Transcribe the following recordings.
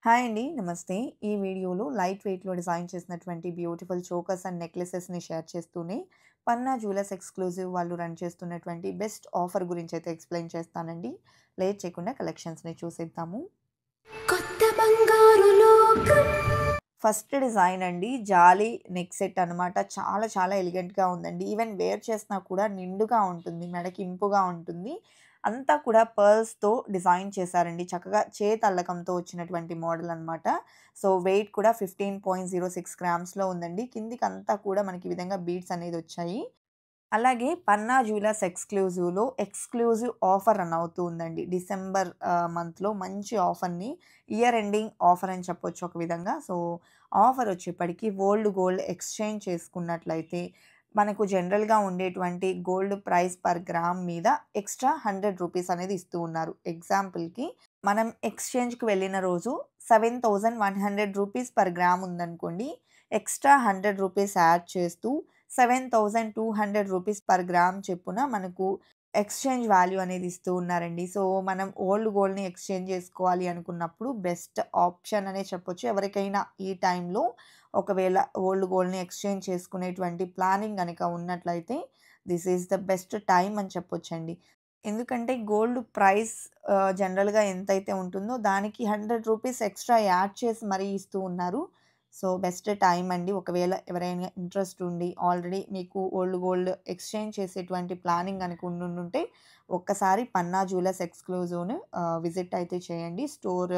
Hi అండి. నమస్తే. ఈ వీడియోలో లైట్ వెయిట్‌లో డిజైన్ చేసినటువంటి బ్యూటిఫుల్ చోకర్స్ అండ్ నెక్లెసెస్‌ని షేర్ చేస్తూనే, పన్నా జ్యువెలర్స్ ఎక్స్‌క్లూజివ్ వాళ్ళు రన్ చేస్తున్నటువంటి బెస్ట్ ఆఫర్ గురించైతే ఎక్స్‌ప్లెయిన్ చేస్తానండి. లేట్ చేయకుండా కలెక్షన్స్‌ని చూసేద్దాము. కొత్త బంగారు లోకం. ఫస్ట్ డిజైన్ అండి. జాలీ నెక్ సెట్ అనమాట. చాలా చాలా ఎలిగెంట్‌గా ఉందండి. ఈవెన్ వేర్ చేసినా కూడా నిండుగా ఉంటుంది. మెడకి ఇంపుగా ఉంటుంది. అంతా కూడా పర్ల్స్‌తో డిజైన్ చేశారండి. చక్కగా చేతల్లకంతో వచ్చినటువంటి మోడల్ అనమాట. సో, వెయిట్ కూడా 15.06 గ్రామ్స్‌లో ఉందండి. కిందికంతా కూడా మనకి ఈ విధంగా బీడ్స్ అనేదొచ్చాయి. అలాగే పన్నా జ్యువెలర్స్ ఎక్స్‌క్లూజివ్ ఆఫర్ రన్ అవుతూ ఉందండి. డిసెంబర్ మంత్‌లో మంచి ఆఫర్‌ని ఇయర్ ఎండింగ్ ఆఫర్ అని చెప్పొచ్చు ఒక విధంగా. సో, ఆఫర్ వచ్చేప్పటికి గోల్డ్ ఎక్స్‌చేంజ్ చేసుకున్నట్లయితే మనకు జనరల్‌గా ఉండేటువంటి గోల్డ్ ప్రైస్ పర్ గ్రామ్ మీద ఎక్స్‌ట్రా రూ. 100 అనేది ఇస్తూ ఉన్నారు. ఎగ్జాంపుల్‌కి మనం ఎక్స్‌చేంజ్‌కి వెళ్ళిన రోజు రూ. 7,100 పర్ గ్రామ్ ఉందనుకోండి. ఎక్స్‌ట్రా రూ. 100 యాడ్ చేస్తూ రూ. 7,200 పర్ గ్రామ్ చొప్పున మనకు ఎక్స్‌చేంజ్ వాల్యూ అనేది ఇస్తూ ఉన్నారండి. సో, మనం ఓల్డ్ గోల్డ్‌ని ఎక్స్‌చేంజ్ చేసుకోవాలి అనుకున్నప్పుడు బెస్ట్ ఆప్షన్ అనే చెప్పొచ్చు. ఎవరికైనా ఈ టైంలో ఒకవేళ ఓల్డ్ గోల్డ్‌ని ఎక్స్‌చేంజ్ చేసుకునేటువంటి ప్లానింగ్ గనక ఉన్నట్లయితే this is the best time అని చెప్పొచ్చండి. ఎందుకంటే గోల్డ్ ప్రైస్ జనరల్‌గా ఎంతైతే ఉంటుందో దానికి రూ. 100 ఎక్స్‌ట్రా యాడ్ చేసి మరీ ఇస్తూ ఉన్నారు. సో, బెస్ట్ టైమ్ అండి. ఒకవేళ ఎవరైనా ఇంట్రెస్ట్ ఉండి ఆల్రెడీ మీకు ఓల్డ్ గోల్డ్ ఎక్స్‌చేంజ్ చేసేటువంటి ప్లానింగ్ గనుక ఉండుంటే ఒక్కసారి పన్నా జ్యువెలర్స్ ఎక్స్‌క్లూజివ్‌ని విజిట్ అయితే చేయండి. స్టోర్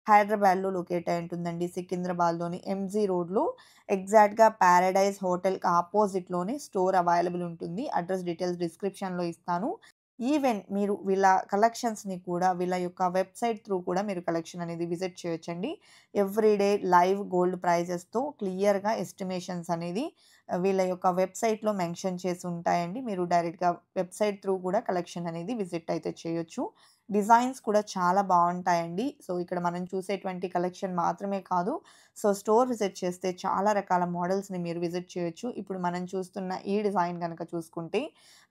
హైదరాబాద్‌లో లొకేట్ అయి ఉంటుందండి. సికింద్రాబాద్‌లోని ఎంజీ రోడ్‌లో ఎగ్జాక్ట్‌గా పారడైజ్ హోటల్‌కి అపోజిట్‌లోనే స్టోర్ అవైలబుల్ ఉంటుంది. అడ్రెస్ డీటెయిల్స్ డిస్క్రిప్షన్‌లో ఇస్తాను. ఈవెన్ మీరు వీళ్ళ కలెక్షన్స్‌ని కూడా వీళ్ళ యొక్క వెబ్‌సైట్ త్రూ కూడా మీరు కలెక్షన్ అనేది విజిట్ చేయొచ్చండి. ఎవ్రీడే లైవ్ గోల్డ్ ప్రైజెస్‌తో క్లియర్‌గా ఎస్టిమేషన్స్ అనేది వీళ్ళ యొక్క వెబ్‌సైట్‌లో మెన్షన్ చేసి ఉంటాయండి. మీరు డైరెక్ట్‌గా వెబ్‌సైట్ త్రూ కూడా కలెక్షన్ అనేది విజిట్ అయితే చేయొచ్చు. డిజైన్స్ కూడా చాలా బావుంటాయండి. సో, ఇక్కడ మనం చూసేటువంటి కలెక్షన్ మాత్రమే కాదు. సో, స్టోర్ విజిట్ చేస్తే చాలా రకాల మోడల్స్‌ని మీరు విజిట్ చేయొచ్చు. ఇప్పుడు మనం చూస్తున్న ఈ డిజైన్ గనక చూసుకుంటే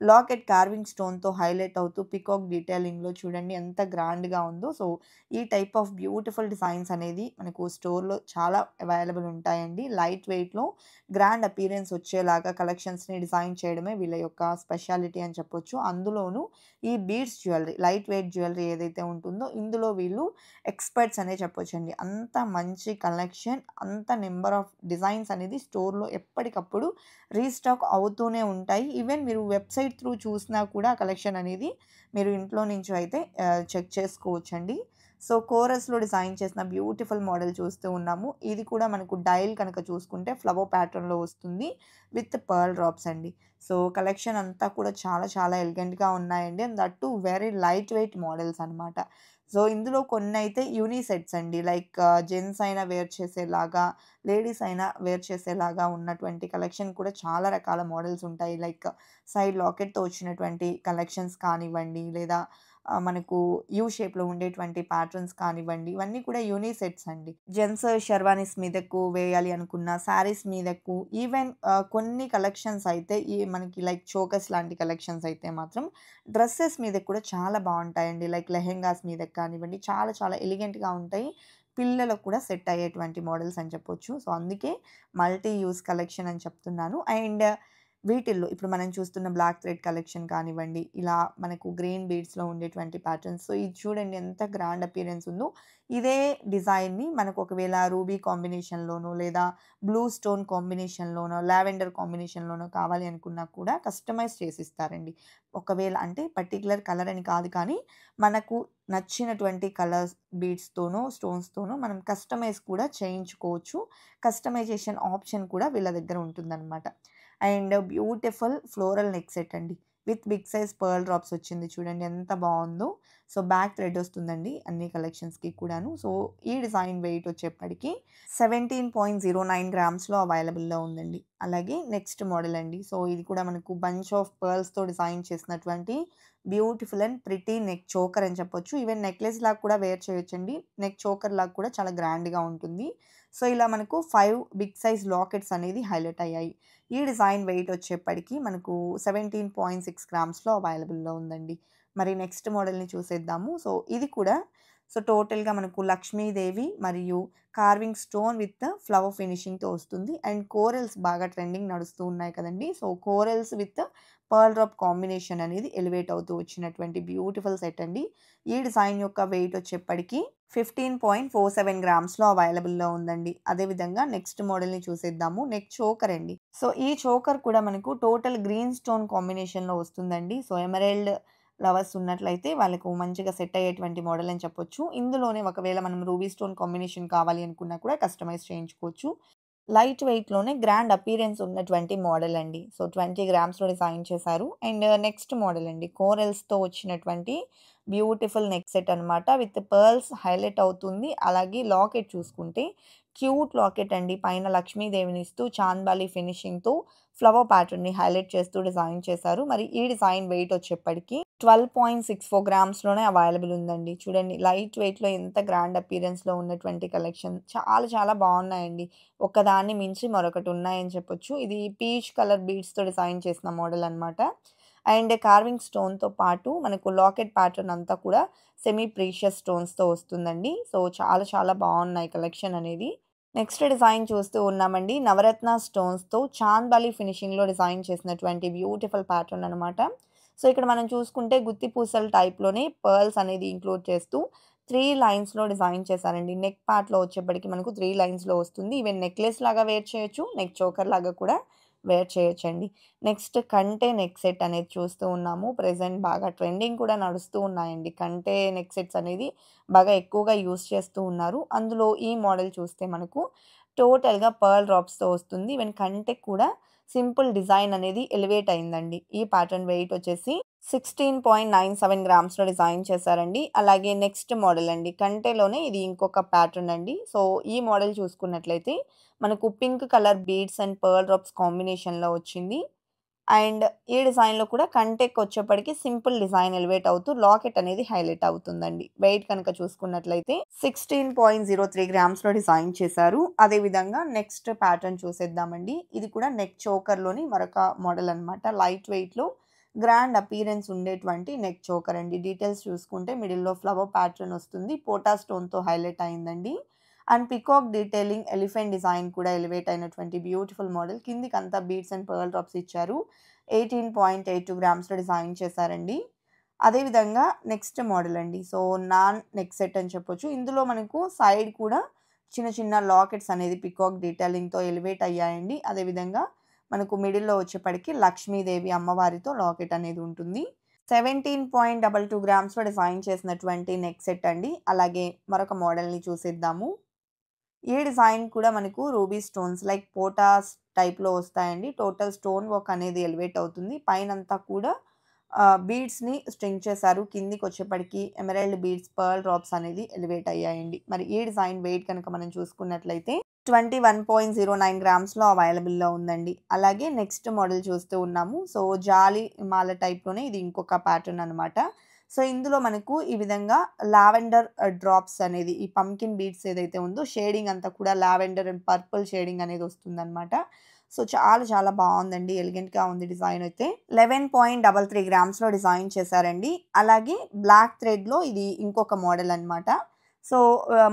లాకెట్ కార్వింగ్ స్టోన్‌తో హైలైట్ అవుతూ పికాక్ డీటెయిలింగ్‌లో చూడండి ఎంత గ్రాండ్‌గా ఉందో. సో, ఈ టైప్ ఆఫ్ బ్యూటిఫుల్ డిజైన్స్ అనేది మనకు స్టోర్‌లో చాలా అవైలబుల్ ఉంటాయండి. లైట్ వెయిట్‌లో గ్రాండ్ అపియరెన్స్ వచ్చేలాగా కలెక్షన్స్‌ని డిజైన్ చేయడమే వీళ్ళ యొక్క స్పెషాలిటీ అని చెప్పొచ్చు. అందులోనూ ఈ beads jewellery, light weight jewellery ఏదైతే ఉంటుందో ఇందులో వీళ్ళు ఎక్స్‌పర్ట్స్ అనే చెప్పొచ్చండి. అంత మంచి కలెక్షన్, అంత నంబర్ ఆఫ్ డిజైన్స్ అనేది స్టోర్‌లో ఎప్పటికప్పుడు రీస్టాక్ అవుతూనే ఉంటాయి. ఈవెన్ మీరు వెబ్‌సైట్ త్రూ చూసినా కూడా కలెక్షన్ అనేది మీరు ఇంట్లో నుంచి అయితే చెక్ చేసుకోవచ్చండి. సో, కోరస్‌లో డిజైన్ చేసిన బ్యూటిఫుల్ మోడల్ చూస్తూ ఉన్నాము. ఇది కూడా మనకు డయల్ కనుక చూసుకుంటే ఫ్లవర్ ప్యాటర్న్‌లో వస్తుంది. విత్ పర్ల్ డ్రాప్స్ అండి. సో, కలెక్షన్ అంతా కూడా చాలా చాలా ఎలిగెంట్‌గా ఉన్నాయండి. And that two very light weight models అనమాట. సో, ఇందులో కొన్నైతే యూనిసెట్స్ అండి. లైక్ జెంట్స్ అయినా వేర్ చేసేలాగా, లేడీస్ అయినా వేర్ చేసేలాగా ఉన్నటువంటి కలెక్షన్ కూడా చాలా రకాల మోడల్స్ ఉంటాయి. లైక్ సైడ్ లాకెట్‌తో వచ్చినటువంటి కలెక్షన్స్ కానివ్వండి, లేదా మనకు యూ షేప్‌లో ఉండేటువంటి ప్యాటర్న్స్ కానివ్వండి, ఇవన్నీ కూడా యూనిసెట్స్ అండి. జెంట్స్ షెర్వానీస్ మీదకు వేయాలి అనుకున్న, శారీస్ మీదకు ఈవెన్ కొన్ని కలెక్షన్స్ అయితే ఈ మనకి లైక్ చోకర్స్ లాంటి కలెక్షన్స్ అయితే మాత్రం డ్రెసెస్ మీదకి కూడా చాలా బావుంటాయండి. లైక్ లెహెంగాస్ మీదకి కానివ్వండి, చాలా చాలా ఎలిగెంట్‌గా ఉంటాయి. పిల్లలకు కూడా సెట్ అయ్యేటువంటి మోడల్స్ అని చెప్పొచ్చు. సో, అందుకే మల్టీ యూజ్ కలెక్షన్ అని చెప్తున్నాను. అండ్ వీటిల్లో ఇప్పుడు మనం చూస్తున్న బ్లాక్ థ్రెడ్ కలెక్షన్ కానివ్వండి, ఇలా మనకు గ్రీన్ బీడ్స్‌లో ఉండేటువంటి ప్యాటర్న్స్. సో, ఇది చూడండి ఎంత గ్రాండ్ అపియరెన్స్ ఉందో. ఇదే డిజైన్‌ని మనకు ఒకవేళ రూబీ కాంబినేషన్‌లోనో, లేదా బ్లూ స్టోన్ కాంబినేషన్‌లోనో, లావెండర్ కాంబినేషన్‌లోనో కావాలి అనుకున్నా కూడా కస్టమైజ్ చేసిస్తారండి. ఒకవేళ అంటే పర్టిక్యులర్ కలర్ అని కాదు కానీ, మనకు నచ్చినటువంటి కలర్స్ బీడ్స్‌తోనో, స్టోన్స్‌తోనో మనం కస్టమైజ్ కూడా చేయించుకోవచ్చు. కస్టమైజేషన్ ఆప్షన్ కూడా వీళ్ళ దగ్గర ఉంటుందనమాట. And beautiful floral neck set అండి. With big size pearl drops వచ్చింది చూడండి ఎంత బావుందో. సో, బ్యాక్ థ్రెడ్ వస్తుందండి అన్ని కలెక్షన్స్‌కి కూడాను. సో, ఈ డిజైన్ వెయిట్ వచ్చేప్పటికి 17.09 గ్రామ్స్‌లో అవైలబుల్‌లో ఉందండి. అలాగే నెక్స్ట్ మోడల్ అండి. సో, ఇది కూడా మనకు బంచ్ ఆఫ్ పర్ల్స్‌తో డిజైన్ చేసినటువంటి beautiful and pretty neck choker అని చెప్పొచ్చు. ఈవెన్ నెక్లెస్ లాగా కూడా వేర్ చేయొచ్చండి. నెక్ చోకర్ లాగా కూడా చాలా గ్రాండ్‌గా ఉంటుంది. సో, ఇలా మనకు 5 బిగ్ సైజ్ లాకెట్స్ అనేది హైలైట్ అయ్యాయి. ఈ డిజైన్ వెయిట్ వచ్చేప్పటికి మనకు 17.6 గ్రామ్స్‌లో అవైలబుల్‌లో ఉందండి. మరి నెక్స్ట్ మోడల్‌ని చూసేద్దాము. సో, ఇది కూడా సో టోటల్‌గా మనకు లక్ష్మీదేవి మరియు కార్వింగ్ స్టోన్ విత్ ఫ్లవర్ ఫినిషింగ్‌తో వస్తుంది. అండ్ కోరల్స్ బాగా ట్రెండింగ్ నడుస్తూ ఉన్నాయి కదండీ! So corals with pearl drop combination అనేది ఎలివేట్ అవుతూ వచ్చినటువంటి బ్యూటిఫుల్ సెట్ అండి. ఈ డిజైన్ యొక్క వెయిట్ వచ్చేప్పటికి 15.47 గ్రామ్స్‌లో అవైలబుల్‌లో ఉందండి. అదేవిధంగా నెక్స్ట్ మోడల్‌ని చూసేద్దాము. నెక్ చోకర్ అండి. సో ఈ చోకర్ కూడా మనకు టోటల్ గ్రీన్ స్టోన్ కాంబినేషన్‌లో వస్తుందండి. సో ఎమరాల్డ్ లవర్స్ ఉన్నట్లయితే వాళ్ళకు మంచిగా సెట్ అయ్యేటువంటి మోడల్ అని చెప్పొచ్చు. ఇందులోనే ఒకవేళ మనం రూబీ స్టోన్ కాంబినేషన్ కావాలి అనుకున్నా కూడా కస్టమైజ్ చేయించుకోవచ్చు. లైట్ వెయిట్‌లోనే గ్రాండ్ అపియరెన్స్ ఉన్నటువంటి మోడల్ అండి. సో 20 గ్రామ్స్‌లో డిజైన్ చేశారు. అండ్ నెక్స్ట్ మోడల్ అండి. కోరల్స్‌తో వచ్చినటువంటి బ్యూటిఫుల్ నెక్ సెట్ అనమాట. విత్ పర్ల్స్ హైలైట్ అవుతుంది. అలాగే లాకెట్ చూసుకుంటే క్యూట్ లాకెట్ అండి. పైన లక్ష్మీదేవిని ఇస్తూ చాంద్బాలి ఫినిషింగ్‌తో ఫ్లవర్ ప్యాటర్న్‌ని హైలైట్ చేస్తూ డిజైన్ చేశారు. మరి ఈ డిజైన్ వెయిట్ వచ్చేప్పటికి 12.64 గ్రామ్స్‌లోనే అవైలబుల్ ఉందండి. చూడండి లైట్ వెయిట్‌లో ఎంత గ్రాండ్ అపియరెన్స్‌లో ఉన్నటువంటి కలెక్షన్. చాలా చాలా బాగున్నాయండి. ఒకదాన్ని మించి మరొకటి ఉన్నాయని చెప్పొచ్చు. ఇది పీచ్ కలర్ బీడ్స్‌తో డిజైన్ చేసిన మోడల్ అనమాట. అండ్ కార్వింగ్ స్టోన్‌తో పాటు మనకు లాకెట్ ప్యాటర్న్ అంతా కూడా సెమీ ప్రీషియస్ స్టోన్స్‌తో వస్తుందండి. సో చాలా చాలా బాగున్నాయి కలెక్షన్ అనేది. నెక్స్ట్ డిజైన్ చూస్తూ ఉన్నామండి. నవరత్న స్టోన్స్‌తో చాంద్బాలి ఫినిషింగ్‌లో డిజైన్ చేసినటువంటి బ్యూటిఫుల్ ప్యాటర్న్ అనమాట. సో ఇక్కడ మనం చూసుకుంటే గుత్తి పూసల టైప్‌లోనే పర్ల్స్ అనేది ఇంక్లూడ్ చేస్తూ 3 లైన్స్‌లో డిజైన్ చేశారండి. నెక్ పార్ట్‌లో వచ్చేప్పటికి మనకు 3 లైన్స్‌లో వస్తుంది. ఈవెన్ నెక్లెస్ లాగా వేర్ చేయొచ్చు. నెక్ చోకర్ లాగా కూడా వేర్ చేయొచ్చండి. నెక్స్ట్ కంటే నెక్ సెట్ అనేది చూస్తూ ఉన్నాము. ప్రెజెంట్ బాగా ట్రెండింగ్ కూడా నడుస్తూ ఉన్నాయండి. కంటే నెక్ సెట్స్ అనేది బాగా ఎక్కువగా యూజ్ చేస్తూ ఉన్నారు. అందులో ఈ మోడల్ చూస్తే మనకు టోటల్‌గా పర్ల్ డ్రాప్స్‌తో వస్తుంది. ఈవెన్ కంటెకి కూడా సింపుల్ డిజైన్ అనేది ఎలివేట్ అయిందండి. ఈ ప్యాటర్న్ వెయిట్ వచ్చేసి 16.97 గ్రామ్స్‌లో డిజైన్ చేశారండి. అలాగే నెక్స్ట్ మోడల్ అండి. కంటెలోనే ఇది ఇంకొక ప్యాటర్న్ అండి. సో ఈ మోడల్ చూసుకున్నట్లయితే మనకు pink colour beads and pearl drops కాంబినేషన్‌లో వచ్చింది. అండ్ ఈ డిజైన్‌లో కూడా కంటెకొచ్చేప్పటికి సింపుల్ డిజైన్ ఎలివేట్ అవుతూ లాకెట్ అనేది హైలైట్ అవుతుందండి. వెయిట్ కనుక చూసుకున్నట్లయితే 16.03 గ్రామ్స్‌లో డిజైన్ చేశారు. అదేవిధంగా నెక్స్ట్ ప్యాటర్న్ చూసేద్దామండి. ఇది కూడా నెక్ చోకర్‌లోని మరొక మోడల్ అనమాట. లైట్ వెయిట్‌లో గ్రాండ్ అపియరెన్స్ ఉండేటువంటి నెక్ చోకర్ అండి. డీటెయిల్స్ చూసుకుంటే మిడిల్‌లో ఫ్లవర్ ప్యాటర్న్ వస్తుంది. పోటా స్టోన్‌తో హైలైట్ అయిందండి. And peacock detailing, elephant design కూడా ఎలివేట్ అయినటువంటి బ్యూటిఫుల్ మోడల్. కిందికంతా బీడ్స్ అండ్ పర్ల్ డ్రాప్స్ ఇచ్చారు. 18.82 గ్రామ్స్‌లో డిజైన్ చేశారండి. అదేవిధంగా నెక్స్ట్ మోడల్ అండి. సో నాన్ నెక్ సెట్ అని చెప్పొచ్చు. ఇందులో మనకు సైడ్ కూడా చిన్న చిన్న లాకెట్స్ అనేది పికాక్ డీటెయిలింగ్‌తో ఎలివేట్ అయ్యాయండి. అదేవిధంగా మనకు మిడిల్‌లో వచ్చేప్పటికి లక్ష్మీదేవి అమ్మవారితో లాకెట్ అనేది ఉంటుంది. 17.22 గ్రామ్స్‌లో డిజైన్ చేసినటువంటి నెక్ సెట్ అండి. అలాగే మరొక మోడల్‌ని చూసేద్దాము. ఈ డిజైన్ కూడా మనకు రూబీ స్టోన్స్ లైక్ పోటాస్ టైప్‌లో వస్తాయండి. టోటల్ స్టోన్ వర్క్ అనేది ఎలివేట్ అవుతుంది. పైనంతా కూడా బీడ్స్‌ని స్ట్రింగ్ చేశారు. కిందికొచ్చేప్పటికి ఎమరాల్డ్ బీడ్స్, పర్ల్ డ్రాప్స్ అనేది ఎలివేట్ అయ్యాయండి. మరి ఈ డిజైన్ వెయిట్ కనుక మనం చూసుకున్నట్లయితే 21.09 గ్రామ్స్‌లో అవైలబుల్‌లో ఉందండి. అలాగే నెక్స్ట్ మోడల్ చూస్తూ ఉన్నాము. సో జాలి మాల టైప్‌లోనే ఇది ఇంకొక ప్యాటర్న్ అనమాట. సో ఇందులో మనకు ఈ విధంగా లావెండర్ డ్రాప్స్ అనేది ఈ పంకిన్ బీడ్స్ ఏదైతే ఉందో షేడింగ్ అంతా కూడా లావెండర్ అండ్ పర్పుల్ షేడింగ్ అనేది వస్తుందనమాట. సో చాలా చాలా బాగుందండి. ఎలిగెంట్‌గా ఉంది డిజైన్ అయితే. 11.33 గ్రామ్స్‌లో డిజైన్ చేశారండి. అలాగే బ్లాక్ థ్రెడ్‌లో ఇది ఇంకొక మోడల్ అనమాట. సో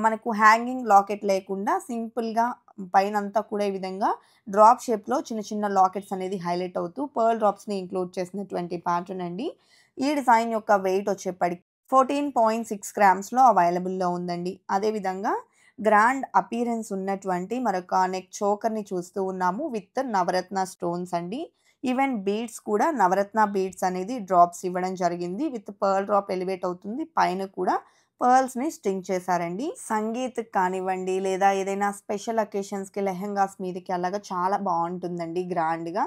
మనకు హ్యాంగింగ్ లాకెట్ లేకుండా సింపుల్‌గా పైనంతా కూడా ఈ విధంగా డ్రాప్ షేప్‌లో చిన్న చిన్న లాకెట్స్ అనేది హైలైట్ అవుతూ పర్ల్ డ్రాప్స్‌ని ఇంక్లూడ్ చేసినటువంటి ప్యాటర్న్ అండి. ఈ డిజైన్ యొక్క వెయిట్ వచ్చేప్పటికి 14.6 గ్రామ్స్‌లో అవైలబుల్‌లో ఉందండి. అదేవిధంగా గ్రాండ్ అపియరెన్స్ ఉన్నటువంటి మరొక నెక్ చోకర్‌ని చూస్తూ ఉన్నాము విత్ నవరత్న స్టోన్స్ అండి. ఈవెన్ బీడ్స్ కూడా నవరత్న బీడ్స్ అనేది డ్రాప్స్ ఇవ్వడం జరిగింది. విత్ పర్ల్ డ్రాప్ ఎలివేట్ అవుతుంది. పైన కూడా పర్ల్స్‌ని స్టింగ్ చేశారండి. సంగీత్‌కి కానివ్వండి లేదా ఏదైనా స్పెషల్ అకేషన్స్‌కి లెహెంగాస్ మీదకి అలాగా చాలా బావుంటుందండి గ్రాండ్‌గా.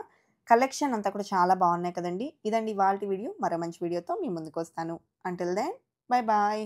కలెక్షన్ అంతా కూడా చాలా బాగున్నాయి కదండీ! ఇదండి ఇవాల్టి వీడియో. మరో మంచి వీడియోతో మీ ముందుకొస్తాను. Until then bye bye.